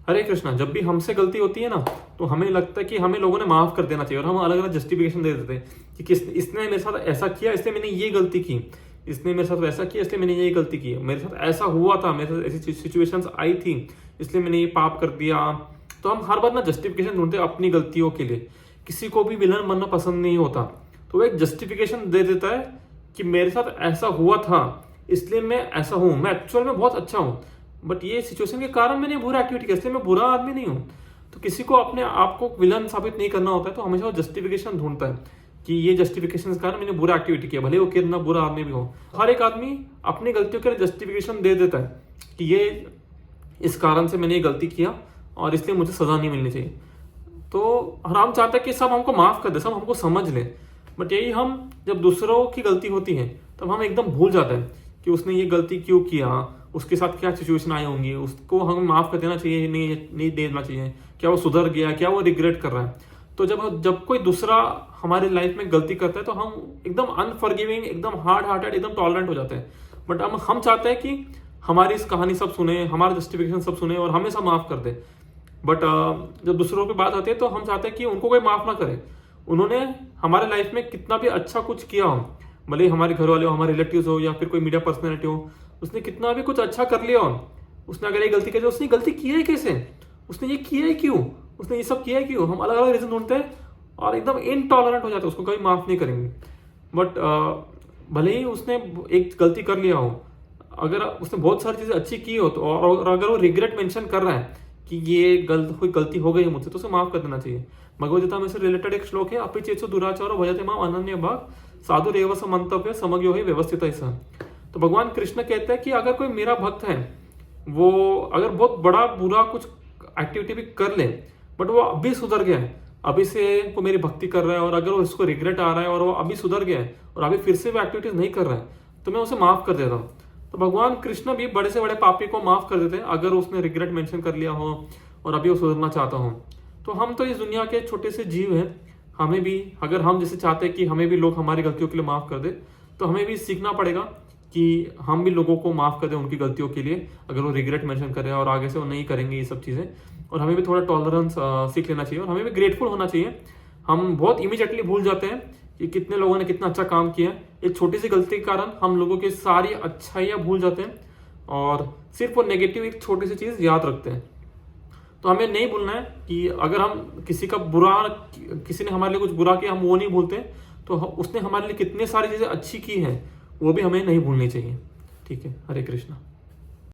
हरे कृष्णा। जब भी हमसे गलती होती है ना, तो हमें लगता है कि हमें लोगों ने माफ कर देना चाहिए, और हम अलग अलग जस्टिफिकेशन दे देते हैं कि इसने मेरे साथ ऐसा किया इसलिए मैंने ये गलती की, इसने मेरे साथ वैसा किया इसलिए मैंने ये गलती की, मेरे साथ ऐसा हुआ था, मेरे साथ ऐसी सिचुएशंस आई थी इसलिए मैंने ये पाप कर दिया। तो हम हर बार ना जस्टिफिकेशन ढूंढते हैं अपनी गलतियों के लिए। किसी को भी विलन बनना पसंद नहीं होता, तो वो एक जस्टिफिकेशन दे देता है कि मेरे साथ ऐसा हुआ था इसलिए मैं ऐसा हूं, मैं एक्चुअल में बहुत अच्छा हूं, बट ये सिचुएशन के कारण मैंने बुरा एक्टिविटी किया इसलिए मैं बुरा आदमी नहीं हूं। तो किसी को अपने आप को विलन साबित नहीं करना होता है, तो हमेशा वो जस्टिफिकेशन ढूंढता है कि ये जस्टिफिकेशन के कारण मैंने बुरा एक्टिविटी किया, भले वो कितना बुरा आदमी भी हो। हर एक आदमी अपनी गलतियों के लिए जस्टिफिकेशन दे देता है कि ये इस कारण से मैंने ये गलती किया और इसलिए मुझे सजा नहीं मिलनी चाहिए। तो हम चाहते हैं कि सब हमको माफ कर दे, सब हमको समझ ले, बट यही हम जब दूसरों की गलती होती है तब हम एकदम भूल जाते हैं कि उसने ये गलती क्यों किया, उसके साथ क्या सिचुएशन आई होंगी, उसको हमें माफ कर देना चाहिए, नहीं देना चाहिए, क्या वो सुधर गया, क्या वो रिग्रेट कर रहा है। तो जब कोई दूसरा हमारी लाइफ में गलती करता है तो हम एकदम अनफॉरगिविंग, एकदम हार्ड हार्टेड, एकदम टॉलरेंट हो जाते हैं। बट हम चाहते हैं कि हमारी इस कहानी सब सुने, हमारा जस्टिफिकेशन सब सुने और हमेशा माफ कर दे। बट जब दूसरों की बात आती है तो हम चाहते हैं कि उनको कोई माफ ना करे। उन्होंने हमारे लाइफ में कितना भी अच्छा कुछ किया हो, भले ही हमारे घर वाले हो, हमारे रिलेटिव्स हो या फिर कोई मीडिया पर्सनैलिटी हो, उसने कितना भी कुछ अच्छा कर लिया हो, उसने अगर ये गलती की तो उसने गलती की है कैसे, उसने ये किया है क्यों, उसने ये सब किया है क्यों, हम अलग अलग रीजन ढूंढते हैं और एकदम इनटॉलरेंट हो जाते हैं, उसको कभी माफ नहीं करेंगे। बट भले ही उसने एक गलती कर लिया हो, अगर उसने बहुत सारी चीजें अच्छी की हो तो, और अगर वो रिग्रेट मेंशन कर रहा है कि ये कोई गलती हो गई है मुझसे, तो उसे माफ कर देना चाहिए। भगवद गीता में से रिलेटेड एक श्लोक है, अपि चेत्सु दुराचारो भजते माम अनन्य भाग साधु रेव स मंतव्य समग्यो ही व्यवस्थित ऐसा। तो भगवान कृष्ण कहते हैं कि अगर कोई मेरा भक्त है, वो अगर बहुत बड़ा बुरा कुछ एक्टिविटी भी कर ले, बट वो अभी सुधर गया है, अभी से वो मेरी भक्ति कर रहा है, और अगर उसको रिग्रेट आ रहा है और वो अभी सुधर गया है और अभी फिर से वो एक्टिविटीज नहीं कर रहा है, तो मैं उसे माफ कर देता हूँ। तो भगवान कृष्ण भी बड़े से बड़े पापी को माफ कर देते हैं अगर उसने रिग्रेट मेंशन कर लिया हो और अभी वो सुधरना चाहता हो। तो हम तो इस दुनिया के छोटे से जीव हैं, हमें भी, अगर हम जैसे चाहते हैं कि हमें भी लोग हमारी गलतियों के लिए माफ कर दे, तो हमें भी सीखना पड़ेगा कि हम भी लोगों को माफ कर दें उनकी गलतियों के लिए, अगर वो रिग्रेट मेंशन करें और आगे से वो नहीं करेंगे ये सब चीज़ें। और हमें भी थोड़ा टॉलरेंस सीख लेना चाहिए और हमें भी ग्रेटफुल होना चाहिए। हम बहुत इमीडिएटली भूल जाते हैं कि कितने लोगों ने कितना अच्छा काम किया। एक छोटी सी गलती के कारण हम लोगों की सारी अच्छाइयाँ भूल जाते हैं और सिर्फ वो नेगेटिव एक छोटी सी चीज़ याद रखते हैं। तो हमें नहीं भूलना है कि अगर हम किसी ने हमारे लिए कुछ बुरा किया, हम वो नहीं भूलते, तो उसने हमारे लिए कितनी सारी चीज़ें अच्छी की हैं वो भी हमें नहीं भूलनी चाहिए। ठीक है, हरे कृष्णा।